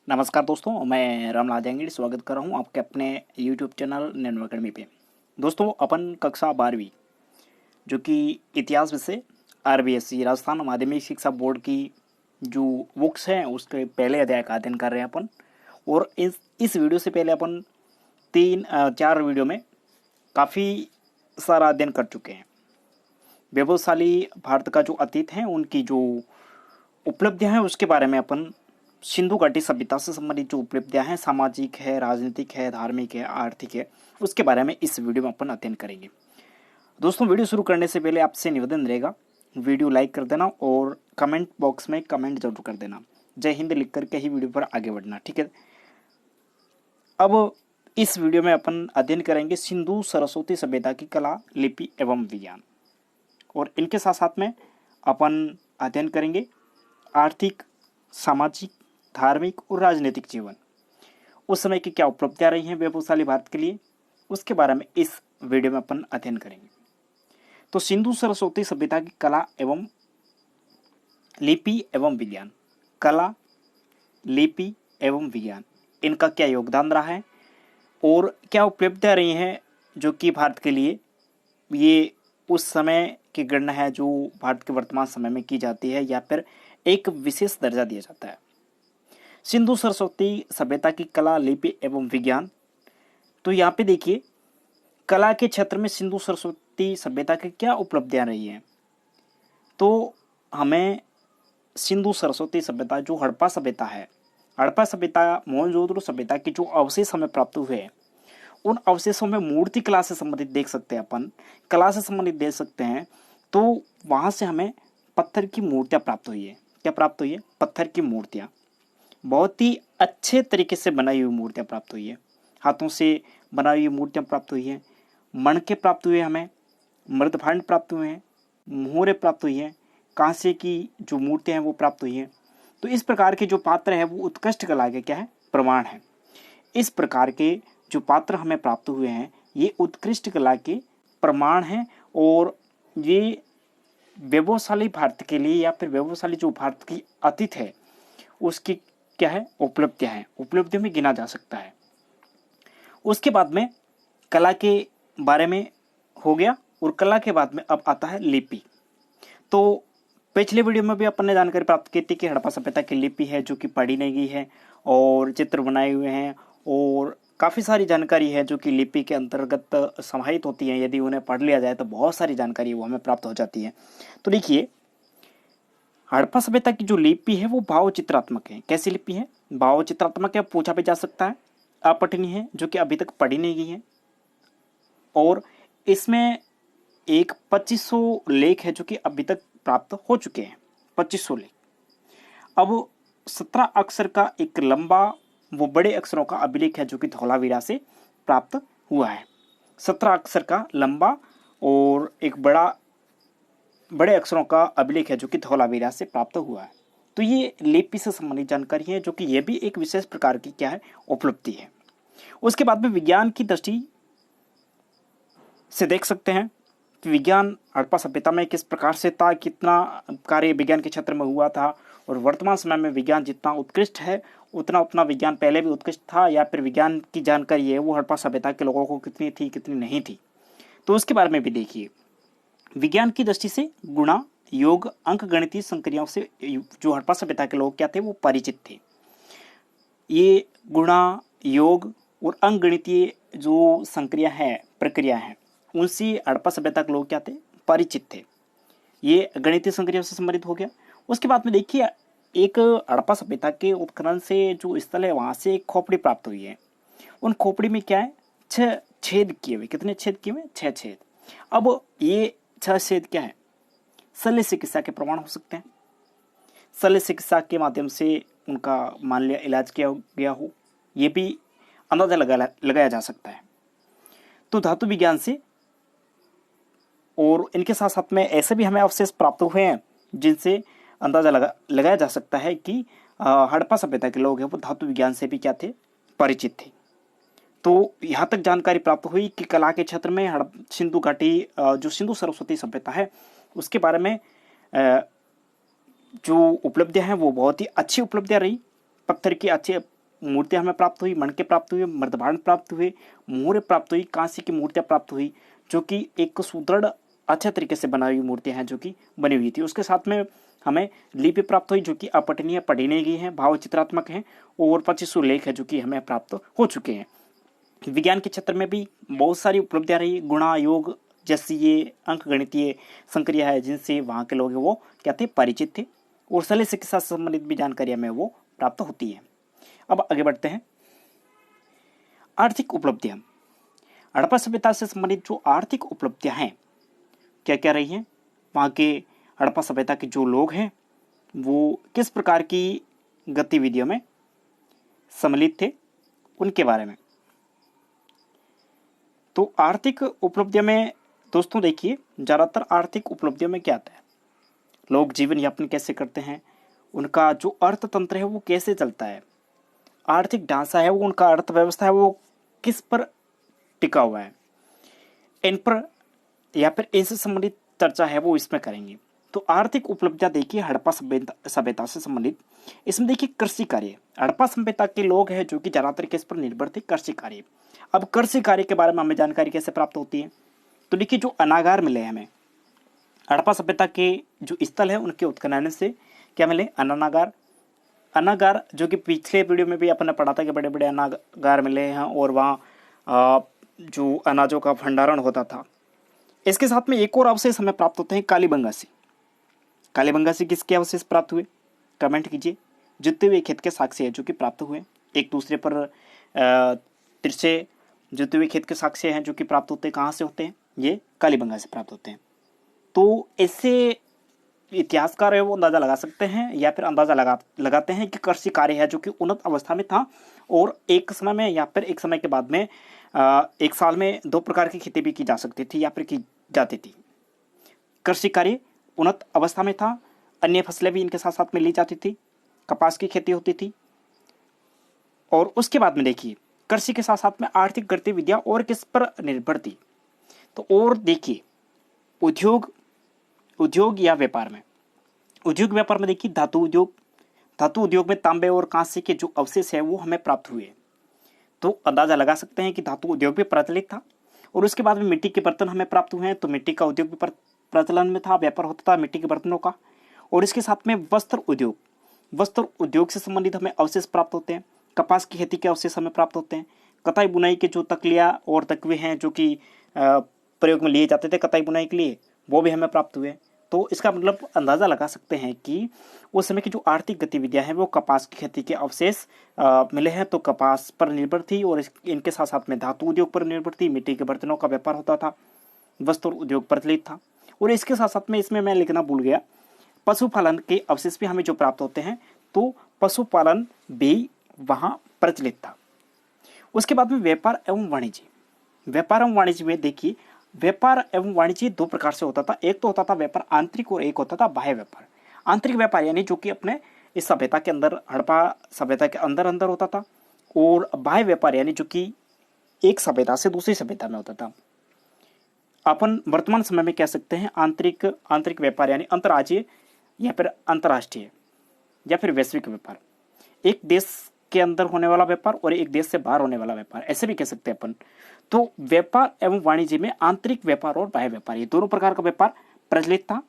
नमस्कार दोस्तों, मैं रामलाल जहांगीर स्वागत कर रहा हूं आपके अपने YouTube चैनल नैनो अकेडमी पे। दोस्तों, अपन कक्षा 12वीं जो कि इतिहास विषय RBSC राजस्थान माध्यमिक शिक्षा बोर्ड की जो बुक्स हैं उसके पहले अध्याय का अध्ययन कर रहे हैं अपन। और इस वीडियो से पहले अपन 4 वीडियो में काफ़ी सारा अध्ययन कर चुके हैं। वैभवशाली भारत का जो अतीत है, उनकी जो उपलब्धियां हैं उसके बारे में अपन सिंधु घाटी सभ्यता से संबंधित जो उपलब्धियां हैं, सामाजिक है, राजनीतिक है, धार्मिक है, आर्थिक है, उसके बारे में इस वीडियो में अपन अध्ययन करेंगे। दोस्तों, वीडियो शुरू करने से पहले आपसे निवेदन रहेगा, वीडियो लाइक कर देना और कमेंट बॉक्स में कमेंट जरूर कर देना। जय हिंद लिख करके ही वीडियो पर आगे बढ़ना, ठीक है। अब इस वीडियो में अपन अध्ययन करेंगे सिंधु सरस्वती सभ्यता की कला, लिपि एवं विज्ञान। और इनके साथ साथ में अपन अध्ययन करेंगे आर्थिक, सामाजिक, धार्मिक और राजनीतिक जीवन, उस समय की क्या उपलब्धियां रही हैं वैभवशाली भारत के लिए, उसके बारे में इस वीडियो में अपन अध्ययन करेंगे। तो सिंधु सरस्वती सभ्यता की कला एवं लिपि एवं विज्ञान, कला, लिपि एवं विज्ञान, इनका क्या योगदान रहा है और क्या उपलब्धियां रही हैं जो कि भारत के लिए, ये उस समय की गणना है जो भारत के वर्तमान समय में की जाती है या फिर एक विशेष दर्जा दिया जाता है। सिंधु सरस्वती सभ्यता की कला, लिपि एवं विज्ञान, तो यहाँ पे देखिए कला के क्षेत्र में सिंधु सरस्वती सभ्यता की क्या उपलब्धियां रही हैं। तो हमें सिंधु सरस्वती सभ्यता, जो हड़प्पा सभ्यता है, हड़प्पा सभ्यता, मोहनजोदड़ो सभ्यता के जो अवशेष हमें प्राप्त हुए हैं, उन अवशेषों में मूर्ति कला से संबंधित देख सकते हैं अपन, कला से संबंधित देख सकते हैं। तो वहां से हमें पत्थर की मूर्तियां प्राप्त हुई है। क्या प्राप्त हुई है? पत्थर की मूर्तियां, बहुत ही अच्छे तरीके से बनाई हुई मूर्तियां प्राप्त हुई है, हाथों से बनाई हुई मूर्तियां प्राप्त हुई है, मणके प्राप्त हुए, हमें मृदभांड प्राप्त हुए हैं, मोहरे प्राप्त हुई है, कांसे की जो मूर्तियां हैं वो प्राप्त हुई हैं। तो इस प्रकार के जो पात्र है वो उत्कृष्ट कला के क्या है? प्रमाण है। इस प्रकार के जो पात्र हमें प्राप्त हुए हैं ये उत्कृष्ट कला के प्रमाण हैं और ये वैभवशाली भारत के लिए या फिर वैभवशाली जो भारत की अतीत है उसकी क्या है? उपलब्धियां हैं, उपलब्धियों में गिना जा सकता है। उसके बाद में कला के बारे में हो गया और कला के बाद में अब आता है लिपि। तो पिछले वीडियो में भी अपन ने जानकारी प्राप्त की थी कि हड़प्पा सभ्यता की लिपि है जो कि पढ़ी नहीं गई है और चित्र बनाए हुए हैं और काफ़ी सारी जानकारी है जो कि लिपि के अंतर्गत समाहित होती है। यदि उन्हें पढ़ लिया जाए तो बहुत सारी जानकारी वो हमें प्राप्त हो जाती है। तो देखिए, हड़प्पा सभ्यता की जो लिपि है वो भावचित्रात्मक है। कैसी लिपि है? भावचित्रात्मक है, पूछा भी जा सकता है, अपठनीय है, जो कि अभी तक पढ़ी नहीं गई है। और इसमें एक 2500 लेख है जो कि अभी तक प्राप्त हो चुके हैं, 2500 लेख। अब 17 अक्षर का एक लंबा वो बड़े अक्षरों का अभिलेख है जो कि धौलावीरा से प्राप्त हुआ है। 17 अक्षर का लंबा और एक बड़े अक्षरों का अभिलेख है जो कि धौलावीरा से प्राप्त हुआ है। तो ये लिपि से संबंधित जानकारी है जो कि यह भी एक विशेष प्रकार की क्या है? उपलब्धि है। उसके बाद में विज्ञान की दृष्टि से देख सकते हैं कि विज्ञान हड़प्पा सभ्यता में किस प्रकार से था, कितना कार्य विज्ञान के क्षेत्र में हुआ था और वर्तमान समय में विज्ञान जितना उत्कृष्ट है उतना विज्ञान पहले भी उत्कृष्ट था या फिर विज्ञान की जानकारी है वो हड़प्पा सभ्यता के लोगों को कितनी थी, कितनी नहीं थी। तो उसके बारे में भी देखिए, विज्ञान की दृष्टि से गुणा, योग, अंक गणितीय संक्रियाओं से जो हड़प्पा सभ्यता के लोग क्या थे वो परिचित थे। ये गुणा, योग और अंक गणितीय जो संक्रिया है, प्रक्रिया है, उनसे हड़प्पा सभ्यता के लोग क्या थे? परिचित थे। ये गणितीय संक्रियाओं से संबंधित हो गया। उसके बाद में देखिए, एक हड़प्पा सभ्यता के उत्खनन से जो स्थल है वहां से एक खोपड़ी प्राप्त हुई है। उन खोपड़ी में क्या है? 6 छेद किए हुए। कितने छेद किए हुए? 6 छेद। अब ये 6 छेद क्या है? शल्य चिकित्सा के प्रमाण हो सकते हैं। शल्य चिकित्सा के माध्यम से उनका मान लिया इलाज किया गया हो, ये भी अंदाजा लगाया जा सकता है। तो धातु विज्ञान से और इनके साथ साथ में ऐसे भी हमें अवशेष प्राप्त हुए हैं जिनसे अंदाजा लगाया जा सकता है कि हड़प्पा सभ्यता के लोग हैं वो धातु विज्ञान से भी क्या थे? परिचित थे। तो यहाँ तक जानकारी प्राप्त हुई कि कला के क्षेत्र में सिंधु घाटी जो सिंधु सरस्वती सभ्यता है उसके बारे में जो उपलब्धियां हैं वो बहुत ही अच्छी उपलब्धियां रही। पत्थर की अच्छी मूर्तियां हमें प्राप्त हुई, मणके प्राप्त हुए, मृदभांड प्राप्त हुए, मोहरें प्राप्त हुई, कांस्य की मूर्तियां प्राप्त हुई जो कि एक सुदृढ़ अच्छे तरीके से बनाई हुई मूर्तियां हैं जो कि बनी हुई थी। उसके साथ में हमें लिपि प्राप्त हुई जो कि अपठनीय पढ़ी नहीं गई है, भाव चित्रात्मक है, और 2500 लेख है जो कि हमें प्राप्त हो चुके हैं। विज्ञान के क्षेत्र में भी बहुत सारी उपलब्धियां रही, गुणा योग जैसी ये अंक गणितीय संक्रिया है जिनसे वहाँ के लोग हैं वो क्या थे, परिचित थे, और शल्य चिकित्सा से संबंधित भी जानकारी हमें वो प्राप्त होती है। अब आगे बढ़ते हैं। आर्थिक उपलब्धियां, हड़प्पा सभ्यता से संबंधित जो आर्थिक उपलब्धियां हैं क्या क्या रही हैं, वहाँ के हड़प्पा सभ्यता के जो लोग हैं वो किस प्रकार की गतिविधियों में सम्मिलित थे, उनके बारे में। तो आर्थिक उपलब्धियों में दोस्तों देखिए, ज़्यादातर आर्थिक उपलब्धियों में क्या आता है, लोग जीवन यापन कैसे करते हैं, उनका जो अर्थतंत्र है वो कैसे चलता है, आर्थिक ढांचा है वो, उनका अर्थव्यवस्था है वो किस पर टिका हुआ है, इन पर या फिर इनसे संबंधित चर्चा है वो इसमें करेंगे। तो आर्थिक उपलब्धियां देखिए हड़प्पा सभ्यता से संबंधित, इसमें देखिए कृषि कार्य, हड़प्पा सभ्यता के लोग हैं जो कि ज्यादातर किस पर निर्भर थे, कृषि कार्य। अब कृषि कार्य के बारे में हमें जानकारी कैसे प्राप्त होती है, तो देखिए जो अनागार मिले हमें हड़प्पा सभ्यता के जो स्थल है उनके उत्खनन से क्या मिले, अनागार। अनागार जो कि पिछले वीडियो में भी अपन ने पढ़ा था कि बड़े बड़े अनागार मिले हैं और वहाँ जो अनाजों का भंडारण होता था। इसके साथ में एक और अवशेष हमें प्राप्त होते हैं, कालीबंगा से। कालीबंगा से किसके अवशेष प्राप्त हुए, कमेंट कीजिए। जुते हुए खेत के साक्ष्य है जो कि प्राप्त हुए, एक दूसरे पर तिरछे जुते हुए खेत के साक्ष्य हैं जो कि प्राप्त होते हैं, कहाँ से होते हैं, ये कालीबंगा से प्राप्त होते हैं। तो इससे इतिहासकार है वो अंदाजा लगा सकते हैं या फिर अंदाजा लगाते हैं कि कृषि कार्य है जो कि उन्नत अवस्था में था, और एक समय में या फिर एक समय के बाद में एक साल में 2 प्रकार की खेती भी की जा सकती थी या फिर की जाती थी। कृषि कार्य उन्नत अवस्था में था, अन्य फसलें भी इनके साथ साथ में ली जाती थी, कपास की खेती होती थी, और उसके बाद में देखिए कृषि के साथ साथ में आर्थिक गतिविधियां और किस पर निर्भर थी, तो और देखिए उद्योग या व्यापार में, उद्योग व्यापार में देखिए धातु उद्योग में तांबे और कांसे के जो अवशेष है वो हमें प्राप्त हुए। तो अंदाजा लगा सकते हैं कि धातु उद्योग भी प्रचलित था, और उसके बाद में मिट्टी के बर्तन हमें प्राप्त हुए हैं, तो मिट्टी का उद्योग भी प्रचलन में था, व्यापार होता था मिट्टी के बर्तनों का। और इसके साथ में वस्त्र उद्योग से संबंधित हमें अवशेष प्राप्त होते हैं, कपास की खेती के अवशेष हमें प्राप्त होते हैं, कताई बुनाई के जो तकलिया और तकवे हैं जो कि प्रयोग में लिए जाते थे कताई बुनाई के लिए, वो भी हमें प्राप्त हुए। तो इसका मतलब अंदाजा लगा सकते हैं कि उस समय की जो आर्थिक गतिविधियां हैं वो कपास की खेती के अवशेष मिले हैं, तो कपास पर निर्भर थी, और इनके साथ साथ में धातु उद्योग पर निर्भर थी, मिट्टी के बर्तनों का व्यापार होता था, वस्त्र उद्योग प्रचलित था। और इसके साथ साथ में इसमें मैं लिखना भूल गया, पशुपालन के अवशेष भी हमें जो प्राप्त होते हैं, तो पशुपालन भी वहां प्रचलित था। उसके बाद में व्यापार एवं वाणिज्य में देखिए, व्यापार एवं वाणिज्य 2 प्रकार से होता था, एक तो होता था व्यापार आंतरिक और एक होता था बाह्य व्यापार। आंतरिक व्यापार यानी जो कि अपने इस सभ्यता के अंदर, हड़प्पा सभ्यता के अंदर होता था, और बाह्य व्यापार यानी जो कि एक सभ्यता से दूसरी सभ्यता में होता था। अपन वर्तमान समय में कह सकते हैं आंतरिक व्यापार यानी अंतर्राज्यीय या फिर अंतर्राष्ट्रीय या फिर वैश्विक व्यापार, एक देश के अंदर होने वाला व्यापार और एक देश से बाहर होने वाला व्यापार, ऐसे भी कह सकते हैं अपन। तो व्यापार एवं वाणिज्य में आंतरिक व्यापार और बाह्य व्यापार, ये दोनों प्रकार का व्यापार प्रचलित था।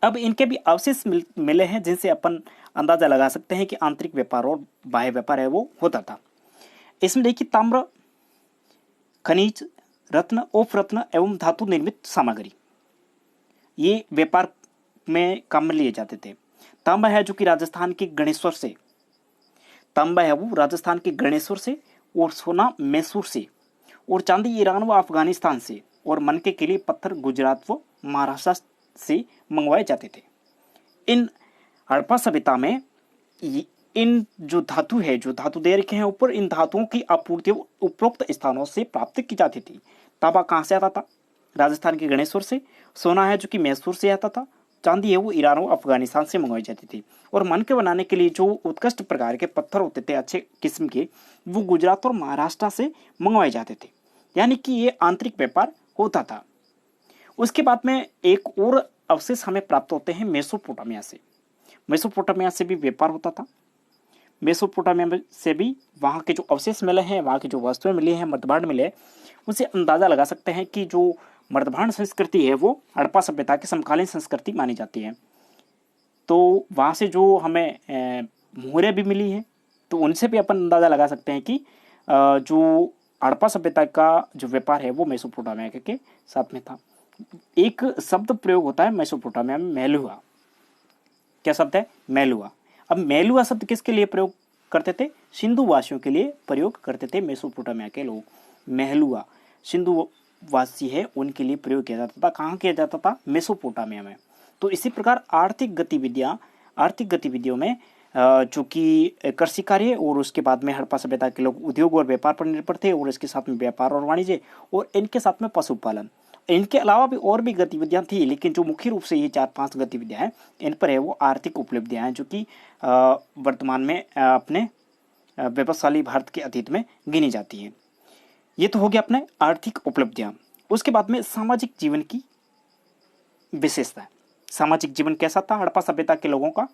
अब इनके भी अवशेष मिले हैं जिनसे अपन अंदाजा लगा सकते हैं कि आंतरिक व्यापार और बाह्य व्यापार है वो होता था। इसमें देखिए ताम्र, खनिज, रत्न, उपरत्न एवं धातु निर्मित सामग्री, ये व्यापार में काम में लिए जाते थे। तांबा है जो कि राजस्थान के गणेश्वर से, और सोना मैसूर से, और चांदी ईरान व अफगानिस्तान से, और मनके के लिए पत्थर गुजरात व महाराष्ट्र से मंगवाए जाते थे। इन हड़प्पा सभ्यता में इन जो धातु दे रखे हैं ऊपर, इन धातुओं की आपूर्ति उपरोक्त स्थानों से प्राप्त की जाती थी। तांबा कहाँ से आता था, राजस्थान के गणेश्वर से, सोना है जो कि मैसूर से आता था, चांदी है वो ईरान और अफगानिस्तान से मंगवाई जाती थी, और मनके बनाने के लिए जो उत्कृष्ट प्रकार के पत्थर होते थे अच्छे किस्म के, वो गुजरात और महाराष्ट्र से मंगवाए जाते थे, यानी कि ये आंतरिक व्यापार होता था। उसके बाद में एक और अवशेष हमें प्राप्त होते हैं मेसोपोटामिया से भी व्यापार होता था। मेसोपोटामिया से भी वहाँ के जो अवशेष मिले हैं, वहाँ की जो वस्तुएं मिली हैं, मृतभांड मिले, उनसे अंदाजा लगा सकते हैं कि जो मृतभांड संस्कृति है वो हड़प्पा सभ्यता की समकालीन संस्कृति मानी जाती है। तो वहाँ से जो हमें मुहरें भी मिली हैं, तो उनसे भी अपन अंदाजा लगा सकते हैं कि जो हड़प्पा सभ्यता का जो व्यापार है वो मेसोपोटामिया के साथ में था। एक शब्द प्रयोग होता है मेसोपोटामिया में, मेलुआ। क्या शब्द है? मेलुआ। अब मेलुआ शब्द किसके लिए प्रयोग करते थे? सिंधु वासियों के लिए प्रयोग करते थे मेसोपोटामिया के लोग। मेहलुआ सिंधु वासी है, उनके लिए प्रयोग किया जाता था। कहाँ किया जाता था? मेसोपोटामिया में। तो इसी प्रकार आर्थिक गतिविधियों में जो कि कृषि कार्य और उसके बाद में हड़प्पा सभ्यता के लोग उद्योग और व्यापार पर निर्भर थे, और इसके साथ में व्यापार और वाणिज्य, और इनके साथ में पशुपालन। इनके अलावा भी और भी गतिविधियां थी, लेकिन जो मुख्य रूप से ये 4-5 गतिविधियां हैं, इन पर है वो आर्थिक उपलब्धियां हैं, जो कि वर्तमान में अपने व्यवसायी भारत के अतीत में गिनी जाती हैं। ये तो हो गया अपने आर्थिक उपलब्धियां। उसके बाद में सामाजिक जीवन की विशेषता। सामाजिक जीवन कैसा था हड़प्पा सभ्यता के लोगों का,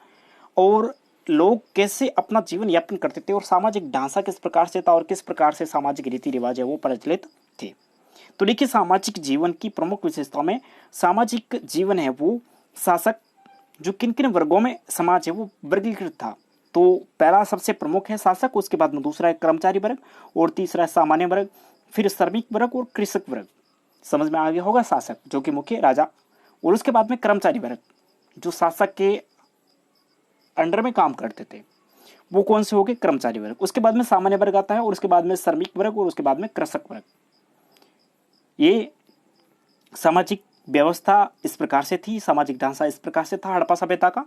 और लोग कैसे अपना जीवन यापन करते थे, और सामाजिक ढांचा किस प्रकार से था, और किस प्रकार से सामाजिक रीति रिवाज है वो प्रचलित थे। तो देखिए, सामाजिक जीवन की प्रमुख विशेषताओं में सामाजिक जीवन है वो शासक, जो किन किन वर्गों में समाज है वो वर्गीकृत था। तो पहला सबसे प्रमुख है शासक, उसके बाद में दूसरा है कर्मचारी वर्ग, और तीसरा है सामान्य वर्ग, फिर श्रमिक वर्ग और कृषक वर्ग। समझ में आ गया होगा? शासक जो कि मुख्य राजा, और उसके बाद में कर्मचारी वर्ग जो शासक के अंडर में काम करते थे, वो कौन से हो गए? कर्मचारी वर्ग। उसके बाद में सामान्य वर्ग आता है, और उसके बाद में श्रमिक वर्ग, और उसके बाद में कृषक वर्ग। ये सामाजिक व्यवस्था इस प्रकार से थी, सामाजिक ढांचा इस प्रकार से था हड़प्पा सभ्यता का।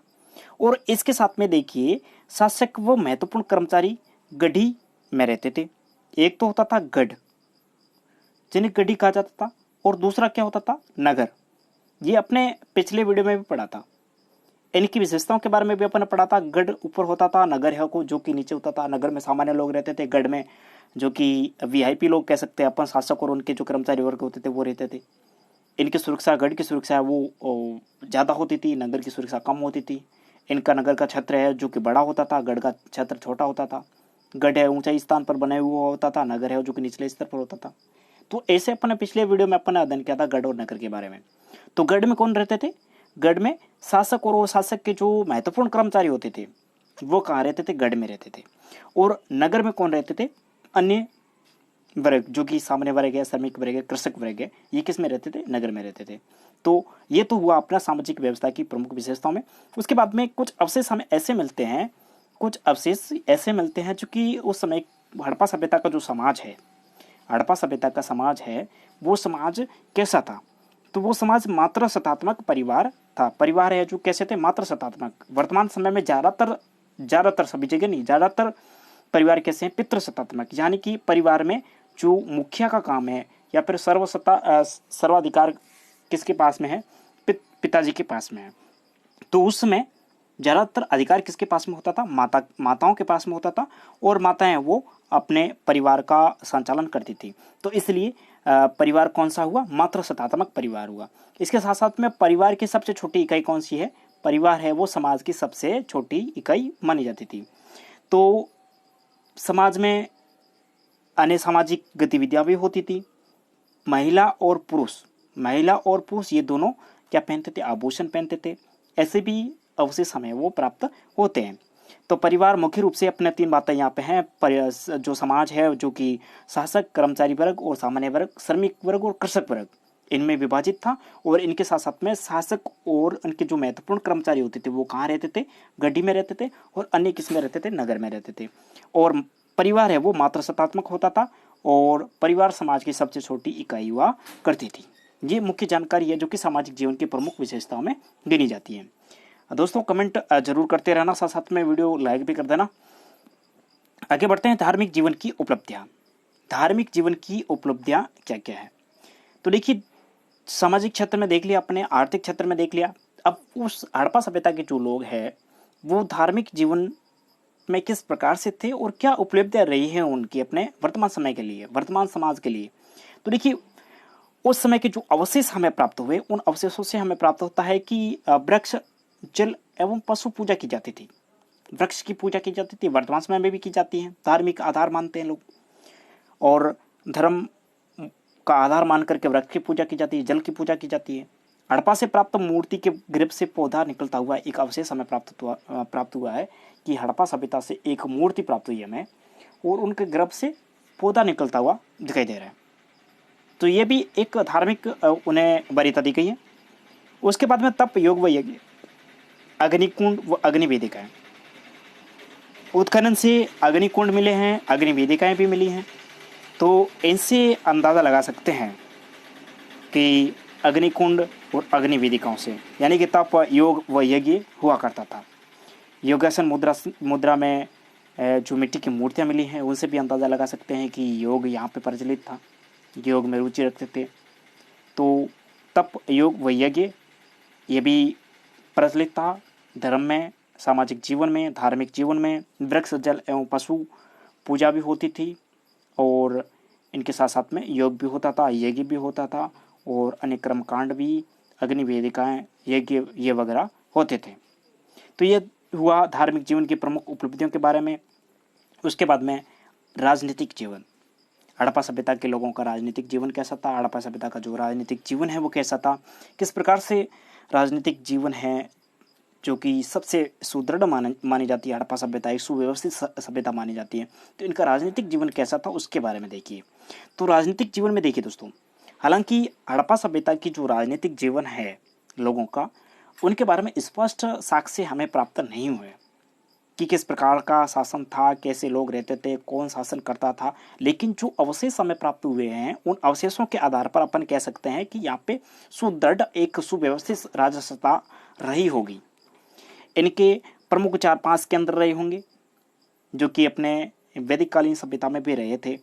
और इसके साथ में देखिए, शासक व महत्वपूर्ण कर्मचारी गढ़ी में रहते थे। एक तो होता था गढ़, जिन्हें गढ़ी कहा जाता था, और दूसरा क्या होता था? नगर। ये अपने पिछले वीडियो में भी पढ़ा था, इनकी विशेषताओं के बारे में भी अपन ने पढ़ा था। गढ़ ऊपर होता था, नगर है को जो कि नीचे होता था। नगर में सामान्य लोग रहते थे, गढ़ में जो कि वीआईपी लोग कह सकते हैं अपन, शासक और उनके जो कर्मचारी वर्ग होते थे वो रहते थे। इनकी सुरक्षा, गढ़ की सुरक्षा है वो ज़्यादा होती थी, नगर की सुरक्षा कम होती थी। इनका नगर का क्षेत्र है जो कि बड़ा होता था, गढ़ का क्षेत्र छोटा होता था। गढ़ है ऊंचाई स्थान पर बने हुआ होता था, नगर है जो कि निचले स्तर पर होता था। तो ऐसे अपन ने पिछले वीडियो में अपन ने अध्ययन किया था गढ़ और नगर के बारे में। तो गढ़ में कौन रहते थे? गढ़ में शासक, और वो शासक के जो महत्वपूर्ण कर्मचारी होते थे वो कहाँ रहते थे? गढ़ में रहते थे। और नगर में कौन रहते थे? अन्य वर्ग जो कि सामान्य वर्ग है, श्रमिक वर्ग है, कृषक वर्ग है, ये किस में रहते थे? नगर में रहते थे। तो ये तो हुआ अपना सामाजिक व्यवस्था की प्रमुख विशेषताओं में। उसके बाद में कुछ अवशेष हमें ऐसे मिलते हैं, जो कि उस समय हड़प्पा सभ्यता का जो समाज है, हड़प्पा सभ्यता का समाज है, वो समाज कैसा था? तो वो समाज मात्र सत्तात्मक परिवार था। परिवार है जो कैसे थे? मात्र सत्तात्मक। वर्तमान समय में ज़्यादातर सभी जगह नहीं, ज़्यादातर परिवार कैसे हैं? पितृ सत्तात्मक, यानी कि परिवार में जो मुखिया का काम है या फिर सर्वाधिकार किसके पास में है? पिताजी के पास में है। तो उस समय ज़्यादातर अधिकार किसके पास में होता था? माताओं के पास में होता था, और माताएं वो अपने परिवार का संचालन करती थी। तो इसलिए परिवार कौन सा हुआ? मात्र सत्तात्मक परिवार हुआ। इसके साथ साथ में परिवार की सबसे छोटी इकाई कौन सी है? परिवार है वो समाज की सबसे छोटी इकाई मानी जाती थी। तो समाज में अन्य सामाजिक गतिविधियां भी होती थी। महिला और पुरुष ये दोनों क्या पहनते थे? आभूषण पहनते थे। ऐसे भी अवशेष हमें वो प्राप्त होते हैं। तो परिवार मुख्य रूप से अपने 3 बातें यहाँ पे हैं। जो समाज है जो कि शासक, कर्मचारी वर्ग और सामान्य वर्ग, श्रमिक वर्ग और कृषक वर्ग, इनमें विभाजित था। और इनके साथ साथ में शासक और उनके जो महत्वपूर्ण कर्मचारी होते थे वो कहाँ रहते थे? गढ़ी में रहते थे, और अन्य किस में रहते थे? नगर में रहते थे। और परिवार है वो मात्र सत्तात्मक होता था, और परिवार समाज की सबसे छोटी इकाई हुआ करती थी। ये मुख्य जानकारी है जो कि सामाजिक जीवन की प्रमुख विशेषताओं में गिनी जाती है। दोस्तों, कमेंट जरूर करते रहना, साथ साथ में वीडियो लाइक भी कर देना। आगे बढ़ते हैं। धार्मिक जीवन की उपलब्धियां। धार्मिक जीवन की उपलब्धियां क्या क्या है? तो देखिए, सामाजिक क्षेत्र में देख लिया अपने, आर्थिक क्षेत्र में देख लिया। अब उस हड़प्पा सभ्यता के जो लोग हैं वो धार्मिक जीवन में किस प्रकार से थे, और क्या उपलब्धियां रही हैं उनकी अपने वर्तमान समय के लिए, वर्तमान समाज के लिए। तो देखिए, उस समय के जो अवशेष हमें प्राप्त हुए, उन अवशेषों से हमें प्राप्त होता है कि वृक्ष, जल एवं पशु पूजा की जाती थी। वृक्ष की पूजा की जाती थी, वर्तमान समय में भी की जाती है, धार्मिक आधार मानते हैं लोग, और धर्म का आधार मान करके वृक्ष की पूजा की जाती है, जल की पूजा की जाती है। हड़प्पा से प्राप्त मूर्ति के ग्रिप से पौधा निकलता हुआ एक अवशेष हमें प्राप्त हुआ है कि हड़प्पा सभ्यता से एक मूर्ति प्राप्त हुई हमें, और उनके गर्भ से पौधा निकलता हुआ दिखाई दे रहा है। तो ये भी एक धार्मिक उन्हें वरीयता दी गई है। उसके बाद में तप, योग व यज्ञ, अग्निकुंड व अग्निवेदिकाएं। उत्खनन से अग्निकुंड मिले हैं, अग्निवेदिकाएं भी मिली हैं। तो इनसे अंदाज़ा लगा सकते हैं कि अग्निकुंड और अग्निवेदिकाओं से, यानी कि तप, योग व यज्ञ हुआ करता था। योगासन मुद्रा में जो मिट्टी की मूर्तियाँ मिली हैं उनसे भी अंदाज़ा लगा सकते हैं कि योग यहाँ पे प्रचलित था, योग में रुचि रखते थे। तो तप, योग व यज्ञ ये भी प्रचलित था धर्म में, सामाजिक जीवन में, धार्मिक जीवन में। वृक्ष, जल एवं पशु पूजा भी होती थी, और इनके साथ साथ में योग भी होता था, यज्ञ भी होता था, और अन्य कर्मकांड भी, अग्निवेदिकाएँ, यज्ञ ये वगैरह होते थे। तो ये हुआ धार्मिक जीवन की प्रमुख उपलब्धियों के बारे में। उसके बाद में राजनीतिक जीवन, हड़प्पा सभ्यता के लोगों का राजनीतिक जीवन कैसा था, हड़प्पा सभ्यता का जो राजनीतिक जीवन है वो कैसा था, किस प्रकार से राजनीतिक जीवन है जो कि सबसे सुदृढ़ मानी जाती है। हड़प्पा सभ्यता एक सुव्यवस्थित सभ्यता मानी जाती है। तो इनका राजनीतिक जीवन कैसा था उसके बारे में देखिए। तो राजनीतिक जीवन में देखिए दोस्तों, हालांकि हड़प्पा सभ्यता की जो राजनीतिक जीवन है लोगों का, उनके बारे में स्पष्ट साक्ष्य हमें प्राप्त नहीं हुए कि किस प्रकार का शासन था, कैसे लोग रहते थे, कौन शासन करता था। लेकिन जो अवशेष हमें प्राप्त हुए हैं उन अवशेषों के आधार पर अपन कह सकते हैं कि यहाँ पे सुदृढ़ एक सुव्यवस्थित राजसत्ता रही होगी। इनके प्रमुख 4-5 केंद्र रहे होंगे जो कि अपने वैदिक कालीन सभ्यता में भी रहे थे।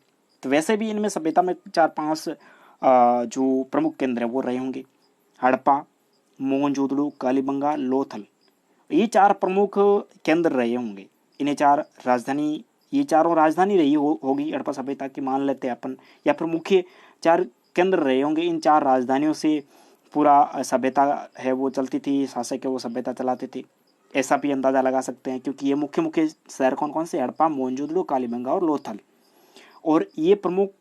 तो वैसे भी इनमें सभ्यता में 4-5 जो प्रमुख केंद्र हैं वो रहे होंगे। हड़प्पा, मोहनजोदड़ो, कालीबंगा, लोथल, ये 4 प्रमुख केंद्र रहे होंगे। इन्हें 4 राजधानी, ये चारों राजधानी रही होगी हड़प्पा सभ्यता की, मान लेते हैं अपन, या फिर मुख्य 4 केंद्र रहे होंगे। इन 4 राजधानियों से पूरा सभ्यता है वो चलती थी, शासक है वो सभ्यता चलाते थे, ऐसा भी अंदाज़ा लगा सकते हैं। क्योंकि ये मुख्य शहर कौन कौन से, हड़प्पा, मोहनजोदड़ो, कालीबंगा और लोथल, और ये प्रमुख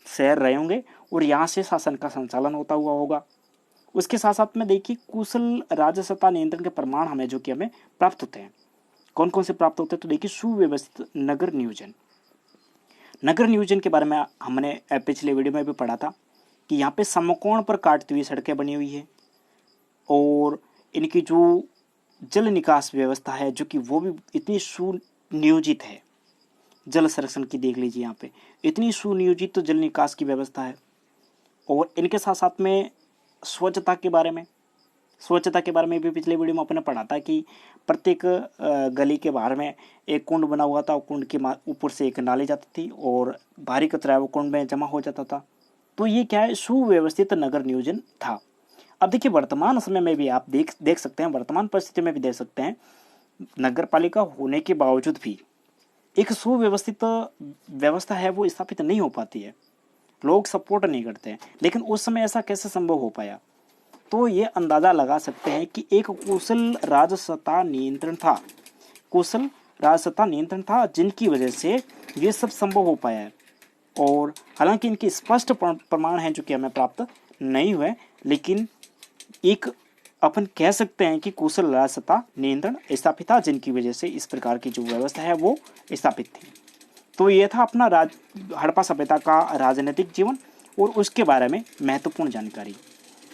शहर रहे होंगे, और यहाँ से शासन का संचालन होता हुआ होगा। उसके साथ साथ में देखिए कुशल राजसत्ता नियंत्रण के प्रमाण हमें जो कि हमें प्राप्त होते हैं। कौन कौन से प्राप्त होते हैं, तो देखिए सुव्यवस्थित नगर नियोजन। नगर नियोजन के बारे में हमने पिछले वीडियो में भी पढ़ा था कि यहाँ पे समकोण पर काटती हुई सड़कें बनी हुई है, और इनकी जो जल निकास व्यवस्था है जो कि वो भी इतनी सुनियोजित है। जल संरक्षण की देख लीजिए, यहाँ पे इतनी सुनियोजित तो जल निकास की व्यवस्था है। और इनके साथ साथ में स्वच्छता के बारे में भी पिछले वीडियो में अपने पढ़ा था कि प्रत्येक गली के बाहर में एक कुंड बना हुआ था, कुंड के ऊपर से एक नाली जाती थी, और भारी कचरा वो कुंड में जमा हो जाता था। तो ये क्या है, सुव्यवस्थित नगर नियोजन था। अब देखिए वर्तमान समय में भी आप देख सकते हैं, वर्तमान परिस्थिति में भी देख सकते हैं, नगर पालिका होने के बावजूद भी एक सुव्यवस्थित व्यवस्था है वो स्थापित नहीं हो पाती है, लोग सपोर्ट नहीं करते हैं। लेकिन उस समय ऐसा कैसे संभव हो पाया, तो ये अंदाज़ा लगा सकते हैं कि एक कुशल राजसत्ता नियंत्रण था, जिनकी वजह से ये सब संभव हो पाया है। और हालांकि इनके स्पष्ट प्रमाण हैं जो कि हमें प्राप्त नहीं हुए, लेकिन एक अपन कह सकते हैं कि कुशल राजसत्ता नियंत्रण स्थापित था, जिनकी वजह से इस प्रकार की जो व्यवस्था है वो स्थापित थी। तो ये था अपना हड़प्पा सभ्यता का राजनीतिक जीवन और उसके बारे में महत्वपूर्ण जानकारी।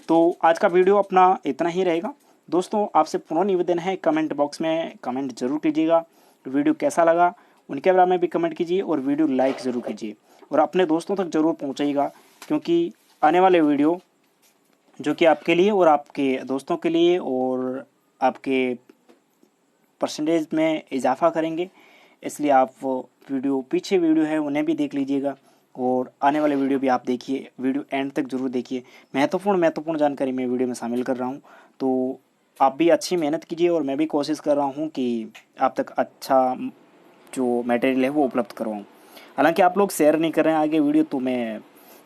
तो आज का वीडियो अपना इतना ही रहेगा दोस्तों। आपसे पुनः निवेदन है, कमेंट बॉक्स में कमेंट जरूर कीजिएगा, वीडियो कैसा लगा उनके बारे में भी कमेंट कीजिए, और वीडियो लाइक ज़रूर कीजिए, और अपने दोस्तों तक ज़रूर पहुँचाइएगा, क्योंकि आने वाले वीडियो जो कि आपके लिए और आपके दोस्तों के लिए और आपके परसेंटेज में इजाफा करेंगे। इसलिए आप पीछे वीडियो है उन्हें भी देख लीजिएगा, और आने वाले वीडियो भी आप देखिए, वीडियो एंड तक जरूर देखिए। महत्वपूर्ण जानकारी मैं वीडियो में शामिल कर रहा हूँ, तो आप भी अच्छी मेहनत कीजिए, और मैं भी कोशिश कर रहा हूँ कि आप तक अच्छा जो मटेरियल है वो उपलब्ध करवाऊँ। हालांकि आप लोग शेयर नहीं कर रहे हैं आगे वीडियो, तो मैं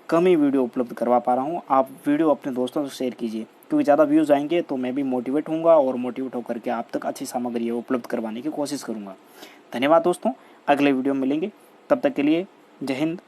कम ही वीडियो उपलब्ध करवा पा रहा हूँ। आप वीडियो अपने दोस्तों से शेयर कीजिए, क्योंकि ज़्यादा व्यूज़ आएंगे तो मैं भी मोटिवेट होऊंगा और मोटिवेट होकर के आप तक अच्छी सामग्री उपलब्ध करवाने की कोशिश करूँगा। धन्यवाद दोस्तों, अगले वीडियो में मिलेंगे, तब तक के लिए जय हिंद,